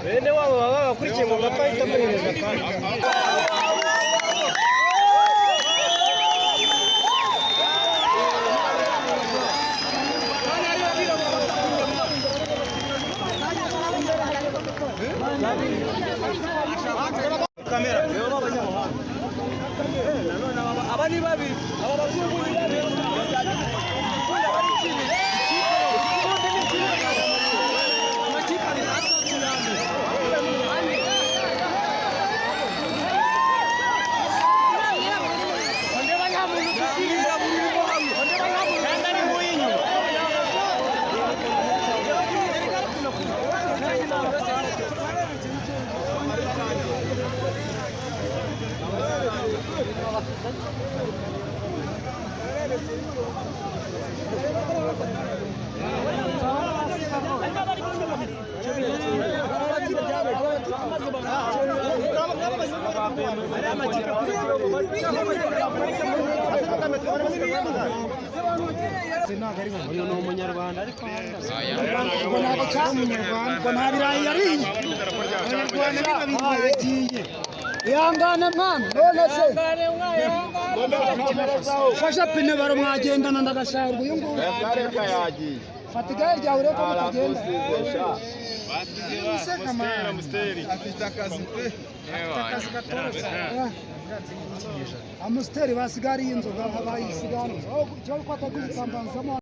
bene wabo baba bakurikiye mu gapahita kohereza kandi kamera abani babi ihangane mwana none se fasha pine baro mwagendana ndagashahurwa uyu nguyu fata igare ryawe rero ko mutagenda afite akazi pe akazi katoroshye amusteri basigariye inzoga bayisigana cyo kwataguza kambanzamo